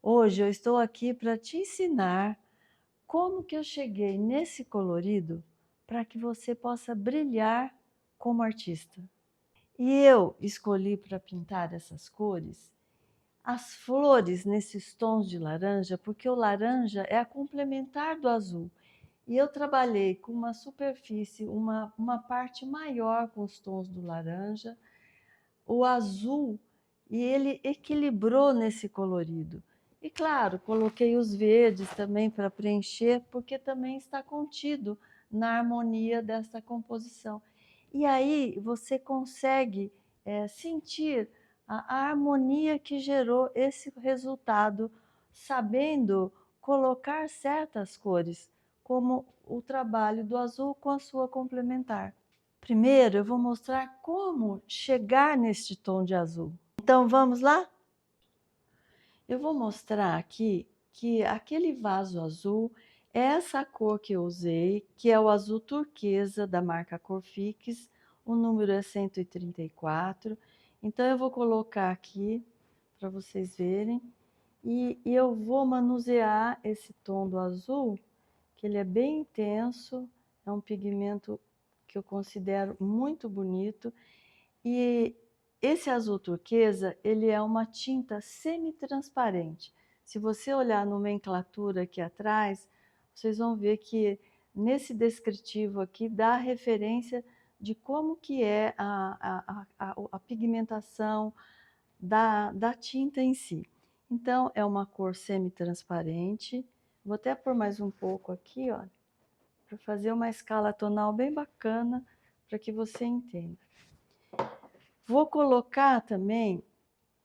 Hoje eu estou aqui para te ensinar como que eu cheguei nesse colorido para que você possa brilhar como artista. E eu escolhi para pintar essas cores as flores nesses tons de laranja, porque o laranja é a complementar do azul. E eu trabalhei com uma superfície, uma parte maior com os tons do laranja, o azul, e ele equilibrou nesse colorido. E claro, coloquei os verdes também para preencher, porque também está contido na harmonia dessa composição. E aí você consegue sentir a harmonia que gerou esse resultado, sabendo colocar certas cores, como o trabalho do azul com a sua complementar. Primeiro, eu vou mostrar como chegar neste tom de azul. Então, vamos lá? Eu vou mostrar aqui que aquele vaso azul é essa cor que eu usei, que é o azul turquesa da marca Corfix, o número é 134. Então, eu vou colocar aqui para vocês verem. E eu vou manusear esse tom do azul, que ele é bem intenso, é um pigmento que eu considero muito bonito. E esse azul turquesa, ele é uma tinta semi-transparente. Se você olhar a nomenclatura aqui atrás, vocês vão ver que nesse descritivo aqui dá referência de como que é a pigmentação da tinta em si. Então, é uma cor semi-transparente. Vou até pôr mais um pouco aqui, ó, para fazer uma escala tonal bem bacana, para que você entenda. Vou colocar também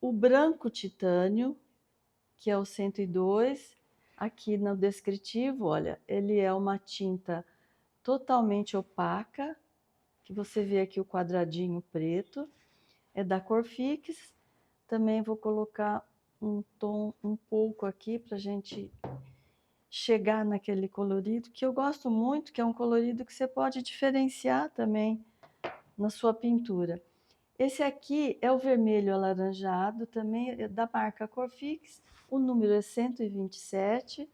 o branco titânio, que é o 102, aqui no descritivo, olha, ele é uma tinta totalmente opaca, que você vê aqui o quadradinho preto, é da Corfix. Também vou colocar um tom um pouco aqui para a gente chegar naquele colorido, que eu gosto muito, que é um colorido que você pode diferenciar também na sua pintura. Esse aqui é o vermelho alaranjado, também é da marca Corfix, o número é 127.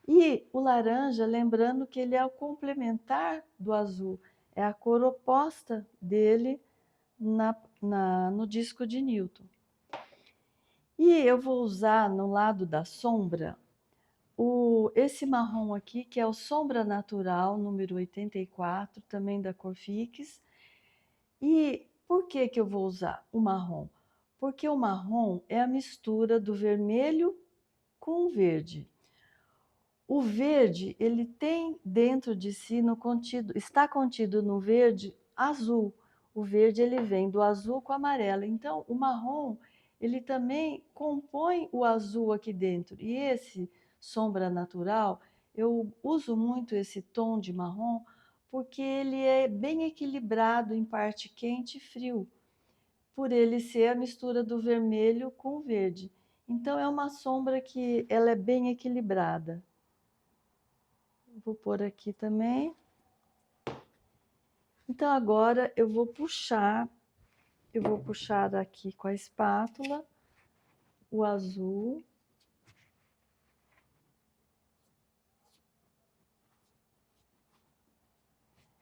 E o laranja, lembrando que ele é o complementar do azul, é a cor oposta dele no disco de Newton. E eu vou usar no lado da sombra esse marrom aqui, que é o Sombra Natural, número 84, também da Corfix. E por que que eu vou usar o marrom? Porque o marrom é a mistura do vermelho com o verde. O verde, ele tem dentro de si, está contido no verde azul. O verde, ele vem do azul com o amarelo. Então, o marrom, ele também compõe o azul aqui dentro. E esse sombra natural, eu uso muito esse tom de marrom, porque ele é bem equilibrado em parte quente e frio, por ele ser a mistura do vermelho com o verde. Então, é uma sombra que ela é bem equilibrada. Vou pôr aqui também. Então, agora eu vou puxar aqui com a espátula o azul.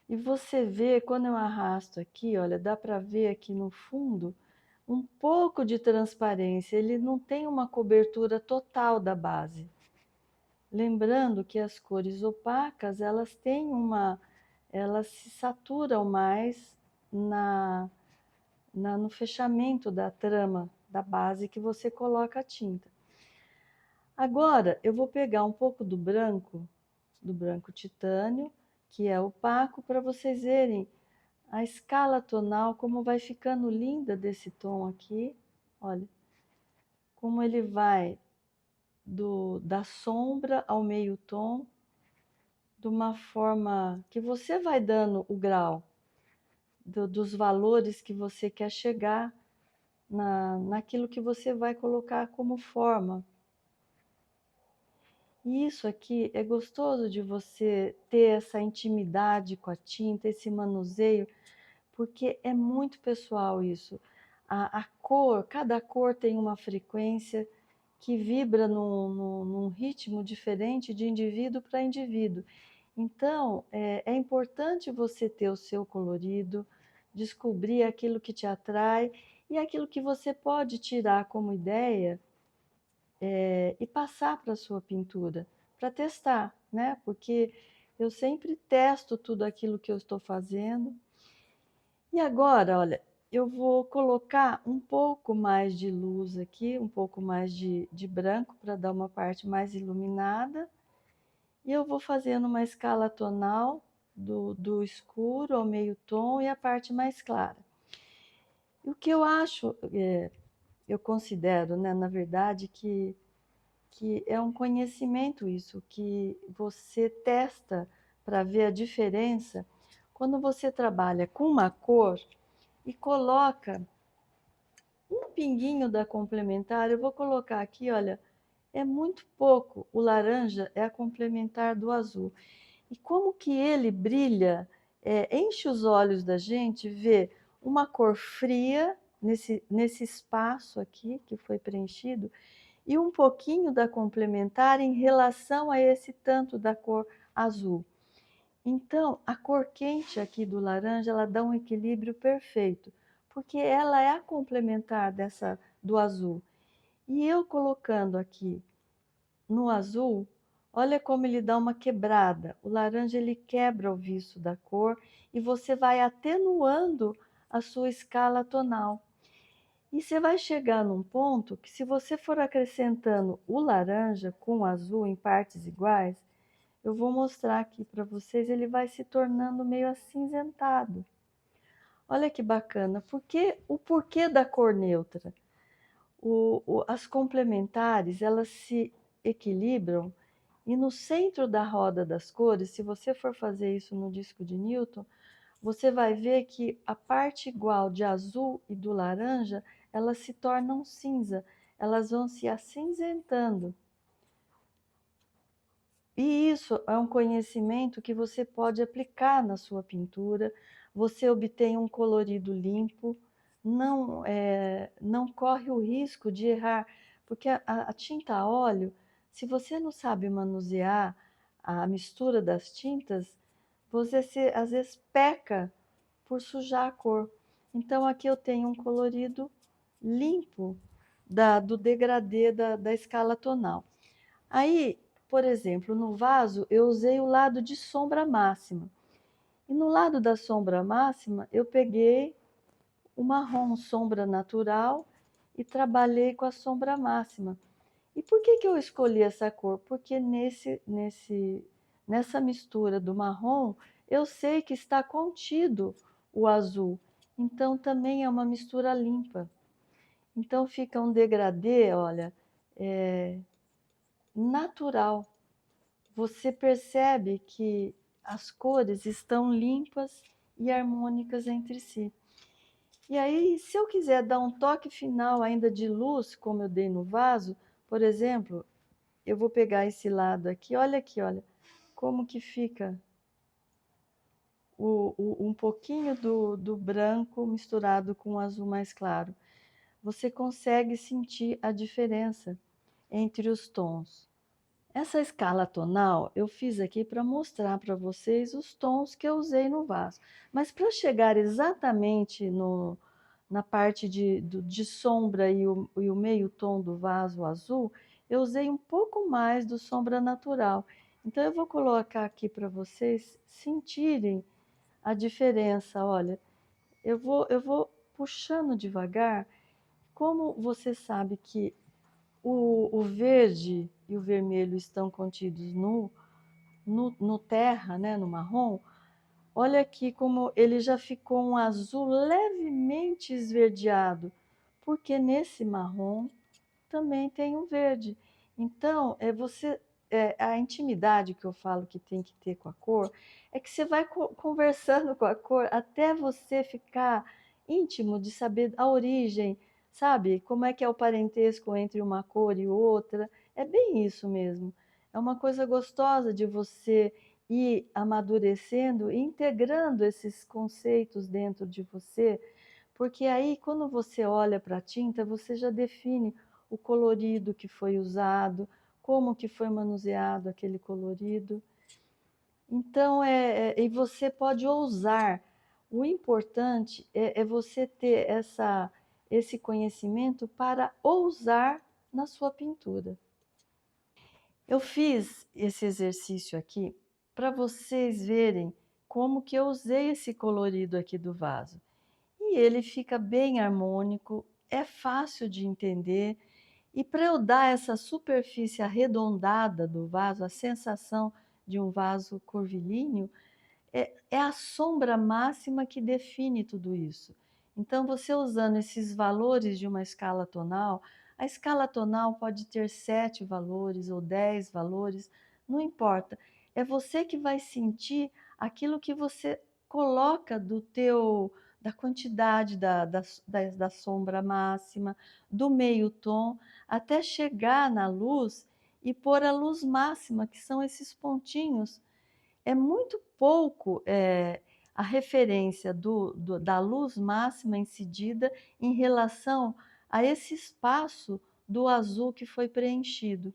E você vê, quando eu arrasto aqui, olha, dá para ver aqui no fundo um pouco de transparência. Ele não tem uma cobertura total da base. Lembrando que as cores opacas, elas se saturam mais no fechamento da trama da base que você coloca a tinta. Agora, eu vou pegar um pouco do branco titânio, que é opaco, para vocês verem a escala tonal, como vai ficando linda desse tom aqui. Olha, como ele vai da sombra ao meio tom, de uma forma que você vai dando o grau dos valores que você quer chegar naquilo que você vai colocar como forma. E isso aqui é gostoso de você ter essa intimidade com a tinta, esse manuseio, porque é muito pessoal isso. A cor, cada cor tem uma frequência que vibra num ritmo diferente de indivíduo para indivíduo. Então, é importante você ter o seu colorido, descobrir aquilo que te atrai e aquilo que você pode tirar como ideia e passar para a sua pintura, para testar, né? Porque eu sempre testo tudo aquilo que eu estou fazendo. E agora, olha, eu vou colocar um pouco mais de luz aqui, um pouco mais de branco para dar uma parte mais iluminada. E eu vou fazendo uma escala tonal do escuro ao meio tom e a parte mais clara. E o que eu acho, eu considero, né, na verdade, que é um conhecimento isso, que você testa para ver a diferença quando você trabalha com uma cor e coloca um pinguinho da complementar. Eu vou colocar aqui, olha, é muito pouco. O laranja é a complementar do azul. E como que ele brilha, enche os olhos da gente ver uma cor fria nesse espaço aqui que foi preenchido e um pouquinho da complementar em relação a esse tanto da cor azul. Então, a cor quente aqui do laranja, ela dá um equilíbrio perfeito, porque ela é a complementar do azul. E eu colocando aqui no azul, olha como ele dá uma quebrada. O laranja ele quebra o viço da cor e você vai atenuando a sua escala tonal. E você vai chegar num ponto que, se você for acrescentando o laranja com o azul em partes iguais, eu vou mostrar aqui para vocês, ele vai se tornando meio acinzentado. Olha que bacana. O porquê da cor neutra? As complementares, elas se equilibram e no centro da roda das cores, se você for fazer isso no disco de Newton, você vai ver que a parte igual de azul e do laranja, elas se tornam cinza, elas vão se acinzentando. E isso é um conhecimento que você pode aplicar na sua pintura, você obtém um colorido limpo, não corre o risco de errar, porque a tinta a óleo, se você não sabe manusear a mistura das tintas, você às vezes peca por sujar a cor. Então aqui eu tenho um colorido limpo do degradê da escala tonal. Aí, por exemplo, no vaso eu usei o lado de sombra máxima. E no lado da sombra máxima eu peguei o marrom sombra natural e trabalhei com a sombra máxima. E por que eu escolhi essa cor? Porque nessa mistura do marrom, eu sei que está contido o azul. Então, também é uma mistura limpa. Então, fica um degradê, olha, natural. Você percebe que as cores estão limpas e harmônicas entre si. E aí, se eu quiser dar um toque final ainda de luz, como eu dei no vaso, por exemplo, eu vou pegar esse lado aqui, olha, como que fica um pouquinho do branco misturado com o azul mais claro. Você consegue sentir a diferença entre os tons. Essa escala tonal eu fiz aqui para mostrar para vocês os tons que eu usei no vaso. Mas para chegar exatamente na parte de sombra e o meio tom do vaso azul, eu usei um pouco mais do sombra natural. Então eu vou colocar aqui para vocês sentirem a diferença. Olha, eu vou puxando devagar. Como você sabe que o verde e o vermelho estão contidos no terra, né, no marrom, olha aqui como ele já ficou um azul levemente esverdeado, porque nesse marrom também tem um verde. Então, a intimidade que eu falo que tem que ter com a cor, é que você vai conversando com a cor até você ficar íntimo de saber a origem, sabe? Como é que é o parentesco entre uma cor e outra. É bem isso mesmo. É uma coisa gostosa de você ir amadurecendo e integrando esses conceitos dentro de você, porque aí, quando você olha para a tinta, você já define o colorido que foi usado, como que foi manuseado aquele colorido. Então, e você pode ousar. O importante é você ter esse conhecimento para ousar na sua pintura. Eu fiz esse exercício aqui para vocês verem como que eu usei esse colorido aqui do vaso. E ele fica bem harmônico, é fácil de entender. E para eu dar essa superfície arredondada do vaso, a sensação de um vaso curvilíneo, é a sombra máxima que define tudo isso. Então, você usando esses valores de uma escala tonal, a escala tonal pode ter 7 valores ou 10 valores, não importa. É você que vai sentir aquilo que você coloca da quantidade da sombra máxima, do meio tom, até chegar na luz e pôr a luz máxima, que são esses pontinhos. É muito pouco a referência da luz máxima incidida em relação a esse espaço do azul que foi preenchido.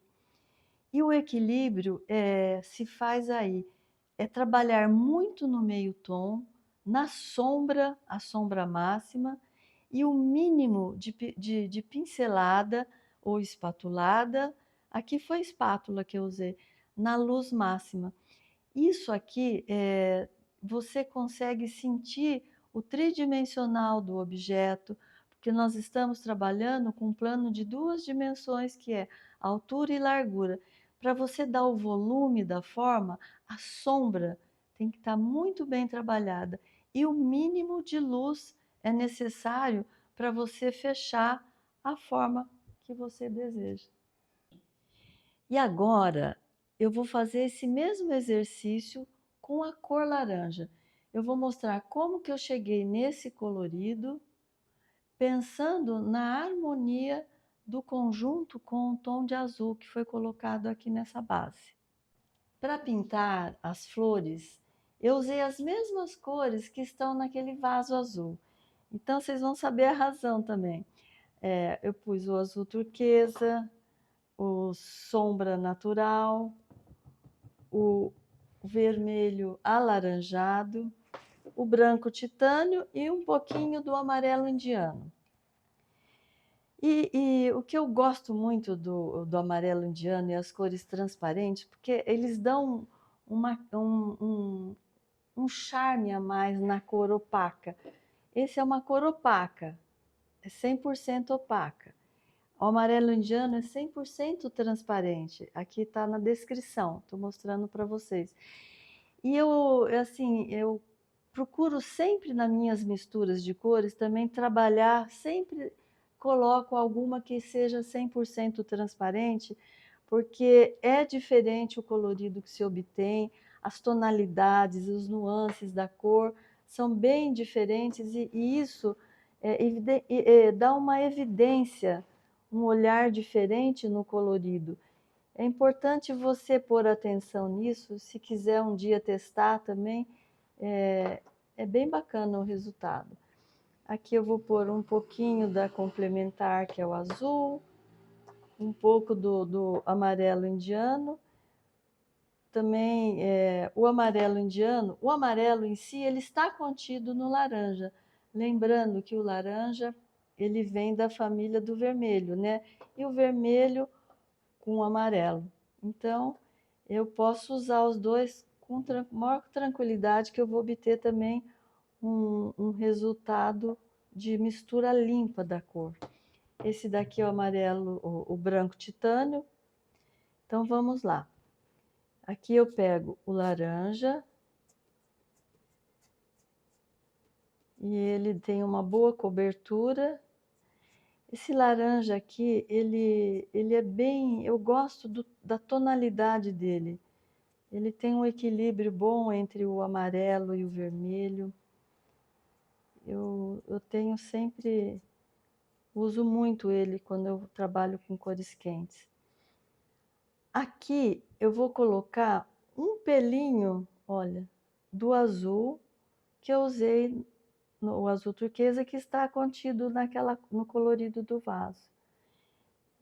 E o equilíbrio se faz aí, é trabalhar muito no meio tom, na sombra, a sombra máxima, e o mínimo de pincelada ou espatulada, aqui foi espátula que eu usei, na luz máxima. Isso aqui, você consegue sentir o tridimensional do objeto, porque nós estamos trabalhando com um plano de 2 dimensões, que é altura e largura. Para você dar o volume da forma, a sombra tem que estar muito bem trabalhada. E o mínimo de luz é necessário para você fechar a forma que você deseja. E agora eu vou fazer esse mesmo exercício com a cor laranja. Eu vou mostrar como que eu cheguei nesse colorido, pensando na harmonia do conjunto com o tom de azul que foi colocado aqui nessa base. Para pintar as flores, eu usei as mesmas cores que estão naquele vaso azul. Então, vocês vão saber a razão também. Eu pus o azul turquesa, o sombra natural, o vermelho alaranjado, o branco titânio e um pouquinho do amarelo indiano. E o que eu gosto muito do amarelo indiano e as cores transparentes, porque eles dão um charme a mais na cor opaca. Esse é uma cor opaca, é 100% opaca. O amarelo indiano é 100% transparente. Aqui está na descrição, estou mostrando para vocês. E eu procuro sempre nas minhas misturas de cores também trabalhar, sempre coloco alguma que seja 100% transparente, porque é diferente o colorido que se obtém, as tonalidades, os nuances da cor são bem diferentes e isso dá uma evidência, um olhar diferente no colorido. É importante você pôr atenção nisso, se quiser um dia testar também, é bem bacana o resultado. Aqui eu vou pôr um pouquinho da complementar, que é o azul, um pouco do amarelo indiano, também o amarelo indiano, o amarelo em si, ele está contido no laranja, lembrando que o laranja, ele vem da família do vermelho, né? E o vermelho com o amarelo. Então, eu posso usar os dois com maior tranquilidade, que eu vou obter também um resultado de mistura limpa da cor. Esse daqui é o amarelo, o branco titânio. Então, vamos lá. Aqui eu pego o laranja. E ele tem uma boa cobertura. Esse laranja aqui, ele é bem... Eu gosto da tonalidade dele. Ele tem um equilíbrio bom entre o amarelo e o vermelho. Eu tenho sempre... Uso muito ele quando eu trabalho com cores quentes. Aqui eu vou colocar um pelinho, olha, do azul que eu usei, o azul turquesa que está contido no colorido do vaso.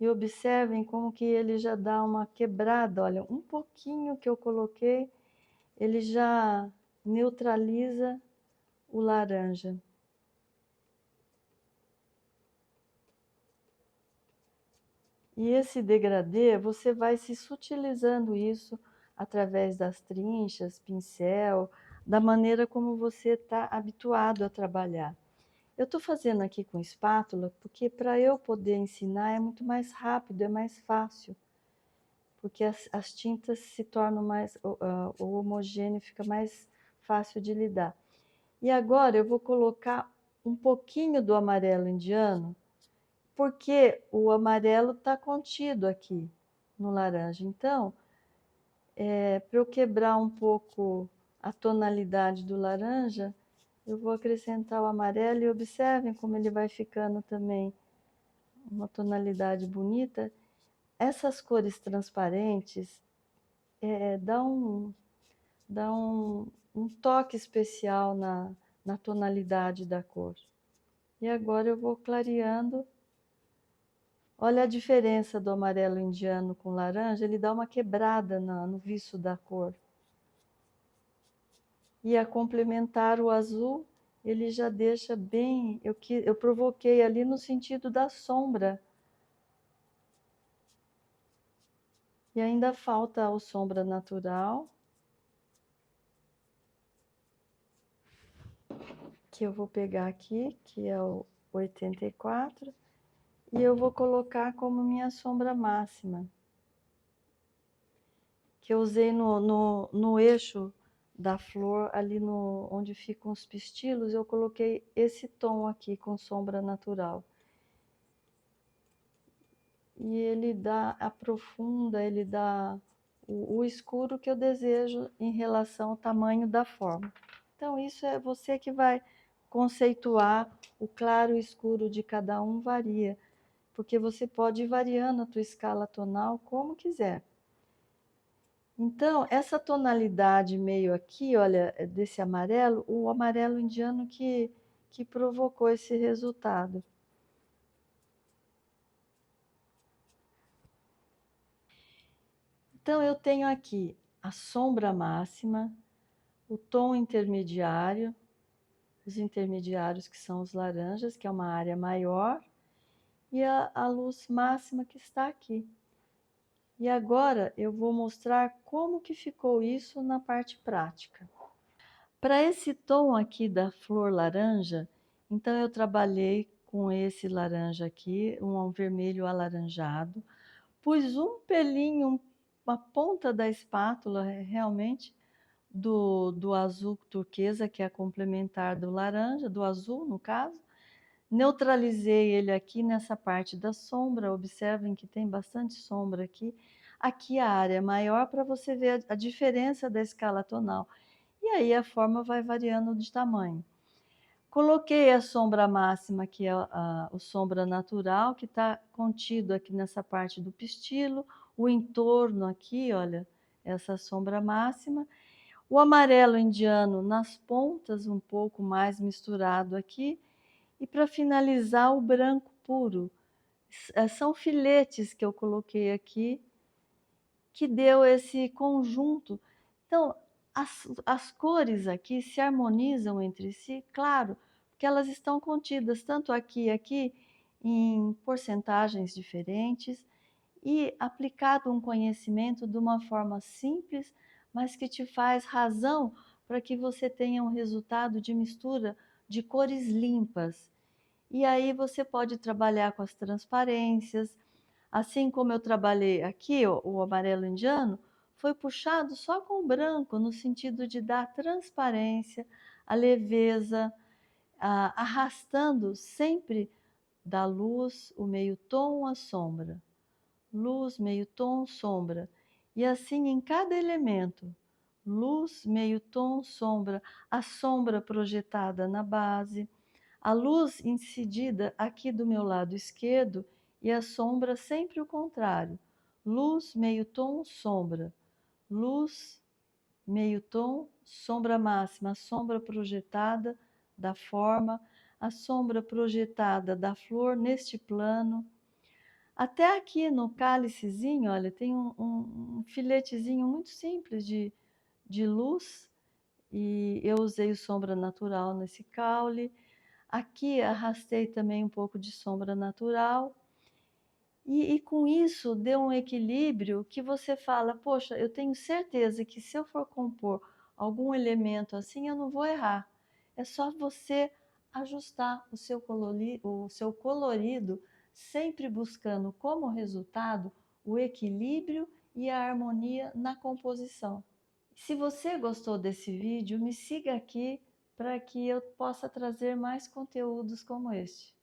E observem como que ele já dá uma quebrada, olha, um pouquinho que eu coloquei, ele já neutraliza o laranja. E esse degradê, você vai se sutilizando isso através das trinchas, pincel, da maneira como você está habituado a trabalhar. Eu estou fazendo aqui com espátula porque para eu poder ensinar é muito mais rápido, é mais fácil, porque as tintas se tornam mais, o homogêneo fica mais fácil de lidar. E agora eu vou colocar um pouquinho do amarelo indiano, porque o amarelo está contido aqui no laranja. Então, para eu quebrar um pouco a tonalidade do laranja, eu vou acrescentar o amarelo e observem como ele vai ficando também uma tonalidade bonita. Essas cores transparentes dá um toque especial na tonalidade da cor. E agora eu vou clareando. Olha a diferença do amarelo indiano com laranja, ele dá uma quebrada no viço da cor. E a complementar o azul, ele já deixa bem. Eu provoquei ali no sentido da sombra. E ainda falta o sombra natural, que eu vou pegar aqui, que é o 84, e eu vou colocar como minha sombra máxima, que eu usei no eixo da flor, ali onde ficam os pistilos, eu coloquei esse tom aqui com sombra natural. E ele aprofunda, ele dá o escuro que eu desejo em relação ao tamanho da forma. Então, isso é você que vai conceituar, o claro e o escuro de cada um varia, porque você pode ir variando a tua escala tonal como quiser. Então, essa tonalidade meio aqui, olha, desse amarelo, o amarelo indiano que provocou esse resultado. Então, eu tenho aqui a sombra máxima, o tom intermediário, os intermediários que são os laranjas, que é uma área maior, e a luz máxima que está aqui. E agora eu vou mostrar como que ficou isso na parte prática. Para esse tom aqui da flor laranja, então eu trabalhei com esse laranja aqui, um vermelho alaranjado, pus um pelinho, uma ponta da espátula realmente do azul turquesa, que é complementar do laranja, do azul no caso. Neutralizei ele aqui nessa parte da sombra, observem que tem bastante sombra aqui. Aqui a área é maior para você ver a diferença da escala tonal. E aí a forma vai variando de tamanho. Coloquei a sombra máxima, que é o sombra natural, que está contido aqui nessa parte do pistilo, o entorno aqui, olha, essa sombra máxima. O amarelo indiano nas pontas, um pouco mais misturado aqui. E para finalizar, o branco puro. São filetes que eu coloquei aqui, que deu esse conjunto. Então, as cores aqui se harmonizam entre si, claro, porque elas estão contidas tanto aqui e aqui em porcentagens diferentes e aplicado um conhecimento de uma forma simples, mas que te faz razão para que você tenha um resultado de mistura de cores limpas. E aí você pode trabalhar com as transparências, assim como eu trabalhei aqui, o amarelo indiano, foi puxado só com o branco, no sentido de dar transparência, a leveza, arrastando sempre da luz, o meio tom, a sombra. Luz, meio tom, sombra. E assim em cada elemento. Luz, meio tom, sombra. A sombra projetada na base. A luz incidida aqui do meu lado esquerdo e a sombra sempre o contrário. Luz, meio tom, sombra. Luz, meio tom, sombra máxima, a sombra projetada da forma, a sombra projetada da flor neste plano, Até aqui no cálicezinho, olha, tem um filetezinho muito simples de luz, e eu usei o sombra natural nesse caule. Aqui arrastei também um pouco de sombra natural. E com isso deu um equilíbrio que você fala, poxa, eu tenho certeza que se eu for compor algum elemento assim, eu não vou errar. É só você ajustar o seu colorido, sempre buscando como resultado o equilíbrio e a harmonia na composição. Se você gostou desse vídeo, me siga aqui para que eu possa trazer mais conteúdos como este.